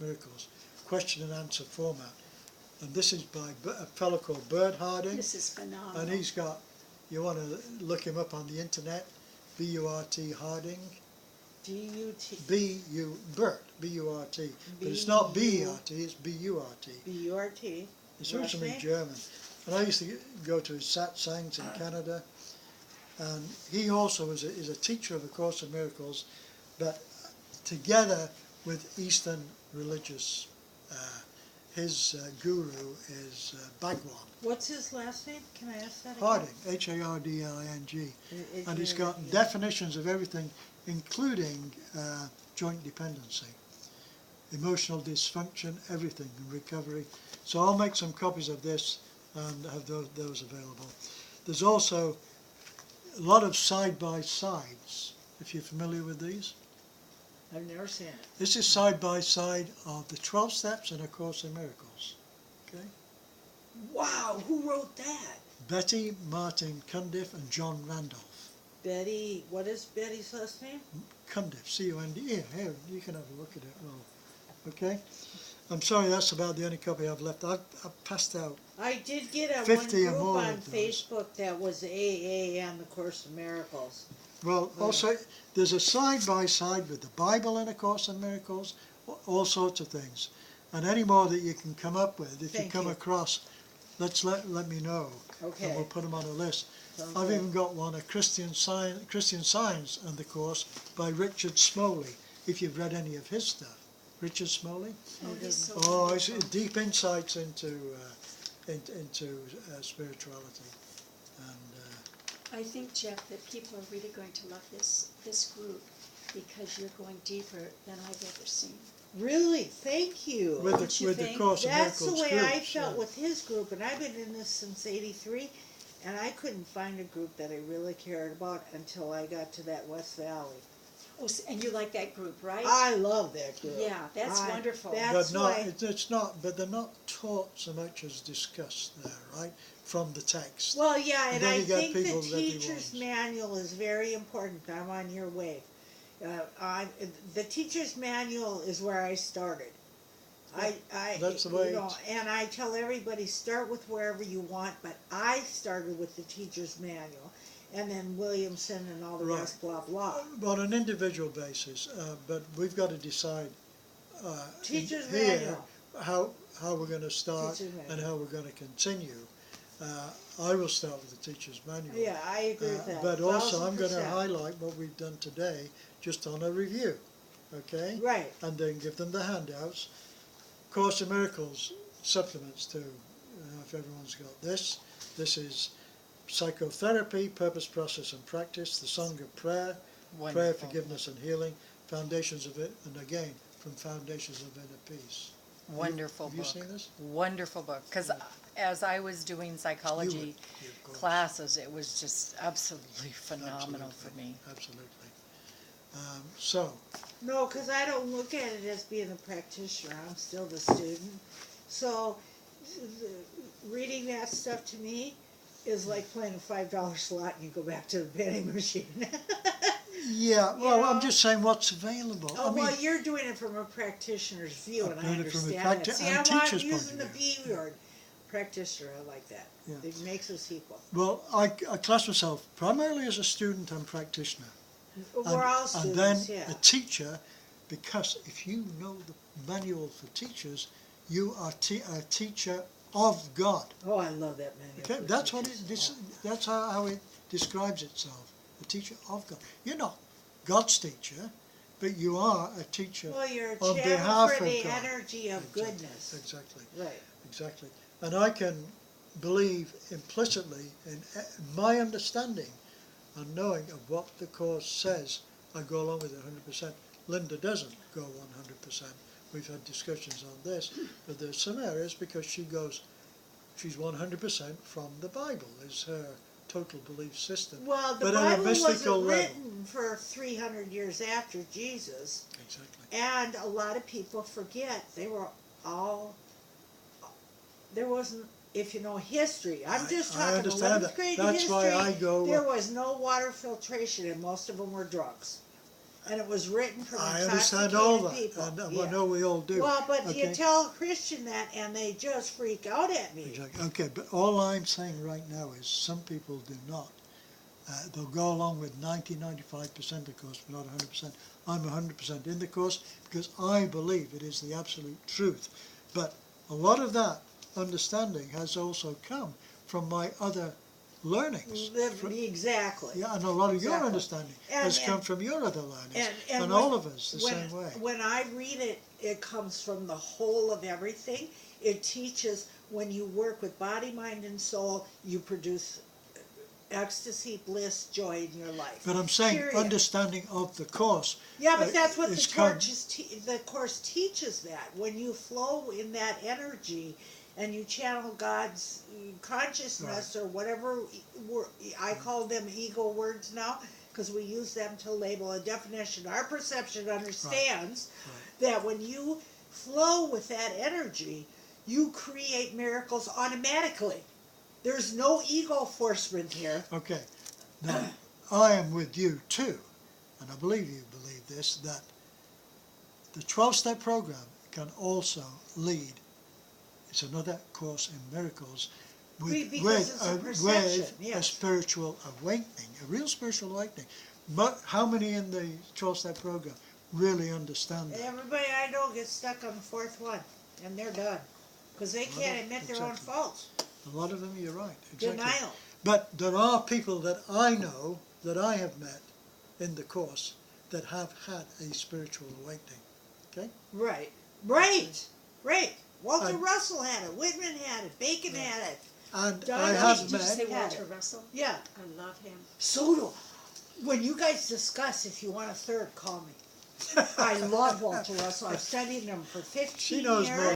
Miracles, question and answer format. And this is by a fellow called Bert Harding. This is phenomenal. And he's got, you want to look him up on the internet, B-U-R-T Harding. D-U-T. Bert, B-U-R-T. But it's not B-E-R-T, it's B-U-R-T. B-U-R-T. It's originally German. And I used to go to his satsangs in Canada. And he also is a teacher of A Course in Miracles, but together with Eastern religious, his guru is Bhagwan. What's his last name? Can I ask that again? Harding, H-A-R-D-I-N-G. And he's got definitions of everything, including joint dependency, emotional dysfunction, everything, and recovery. So I'll make some copies of this and have those available. There's also a lot of side-by-sides, if you're familiar with these. I've never seen it. This is side-by-side of the 12 steps in A Course in Miracles. Okay? Wow, who wrote that? Betty Martin Cundiff and John Randolph. Betty, what is Betty's last name? Cundiff, C-U-N-D. Here, you can have a look at it. Oh, okay? I'm sorry, that's about the only copy I've left. I've passed out. I did get a 50 one or group more on of those. Facebook that was AAM, The Course in Miracles. Well, also, there's a side-by-side with the Bible in A Course in Miracles, all sorts of things. And any more that you can come up with, if you come across, let me know. Okay. And we'll put them on a list. Sounds I've good. even got one, a Christian Science and the Course by Richard Smoley, if you've read any of his stuff. Richard Smoley? Oh, he's so Oh, it's wonderful. deep insights into spirituality. And I think, Geoff, that people are really going to love this group because you're going deeper than I've ever seen. Really? Thank you. with Don't you the think? Course in That's the Miracles way I groups, felt yeah. with his group, and I've been in this since '83, and I couldn't find a group that I really cared about until I got to that West Valley. Oh, and you like that group, right? I love that group. Yeah, that's wonderful. That's But not, why. it's not, but they're not taught so much as discussed there, right? From the text. Well, yeah, And and then I you got think the people that he teacher's wants. manual is very important. I'm on your way. The teacher's manual is where I started. That's the way you know, and I tell everybody start with wherever you want, but I started with the teacher's manual, and then Williamson and all the Right. rest, blah blah. On an individual basis, but we've got to decide Teacher's here manual. how we're going to start Teacher's manual. and how we're going to continue. I will start with the teacher's manual. Yeah, I agree with that. But also I'm going to 1000%. highlight what we've done today just on a review, okay? Right. And then give them the handouts. Course in Miracles supplements too. If everyone's got this. This is psychotherapy, purpose, process and practice, the song of prayer, prayer, Wonderful. forgiveness and healing, foundations of it, and again, from foundations of inner peace. Wonderful Have you book. seen this? Wonderful book. Because as I was doing psychology You, of course. classes, it was just absolutely phenomenal Absolutely. for me. Absolutely. So, No, because I don't look at it as being a practitioner. I'm still the student. So, reading that stuff to me is like playing a $5 slot and you go back to the betting machine. yeah, well, know? I'm just saying what's available. Oh, I mean, well, you're doing it from a practitioner's view, I'm and I doing it from a understand that. See, and I'm teacher's using point the of B word. Practitioner, I like that. Yeah. It makes us equal. well, I class myself primarily as a student and practitioner. We're all And then students, yeah. a teacher, because if you know the manual for teachers, you are a teacher of God. Oh, I love that manual. Okay, for that's what teachers. that's how it describes itself. A teacher of God. You're not God's teacher, but you are a teacher Well, you're a on channel behalf for of the God. energy of Exactly, goodness. Exactly. Right. Exactly. And I can believe implicitly in my understanding and knowing of what the Course says. I go along with it 100%. Linda doesn't go 100%. We've had discussions on this, but there's some areas because she's 100% from the Bible is her total belief system. Well, the But at a Bible mystical wasn't level. written for 300 years after Jesus, Exactly. and a lot of people forget there wasn't, if you know history, I'm just I talking understand 11th that. grade That's history, why I go. there was no water filtration, and most of them were drugs. and it was written from I understand all that, people. and I Yeah. know we all do. Well, but you okay? tell a Christian that, and they just freak out at me. Exactly. Okay, but all I'm saying right now is some people do not. They'll go along with 95% of the course, but not 100%. I'm 100% in the course because I believe it is the absolute truth. But a lot of that understanding has also come from my other learnings. Exactly. Yeah, and a lot of your Exactly. understanding And- has and- come from your other learnings. And when- all of us the when, same way. When I read it, it comes from the whole of everything. It teaches when you work with body, mind, and soul, you produce ecstasy, bliss, joy in your life. But I'm saying Period. understanding of the course. Yeah, but that's what is the course teaches that. When you flow in that energy and you channel God's consciousness or whatever, I call them ego words now because we use them to label a definition. Our perception understands that when you flow with that energy, you create miracles automatically. There's no ego forcement here. Okay. Now, I am with you too, and I believe you believe this, that the 12-step program can also lead. It's another course in miracles with Because it's a perception, a yes. spiritual awakening, a real spiritual awakening. But how many in the 12-step program really understand that? Everybody I know gets stuck on the fourth one, and they're done. Because they can't admit their own Exactly. faults. A lot of them, you're right. Exactly. Denial. But there are people that I know, that I have met in the course, that have had a spiritual awakening. Okay? Right. Walter Russell had it. Whitman had it. Bacon had it. And Did I you have Did you say met, Walter Russell? Yeah. I love him. So do I. When you guys discuss, if you want a third, call me. I love Walter Russell. I've studied him for 15 she knows years. more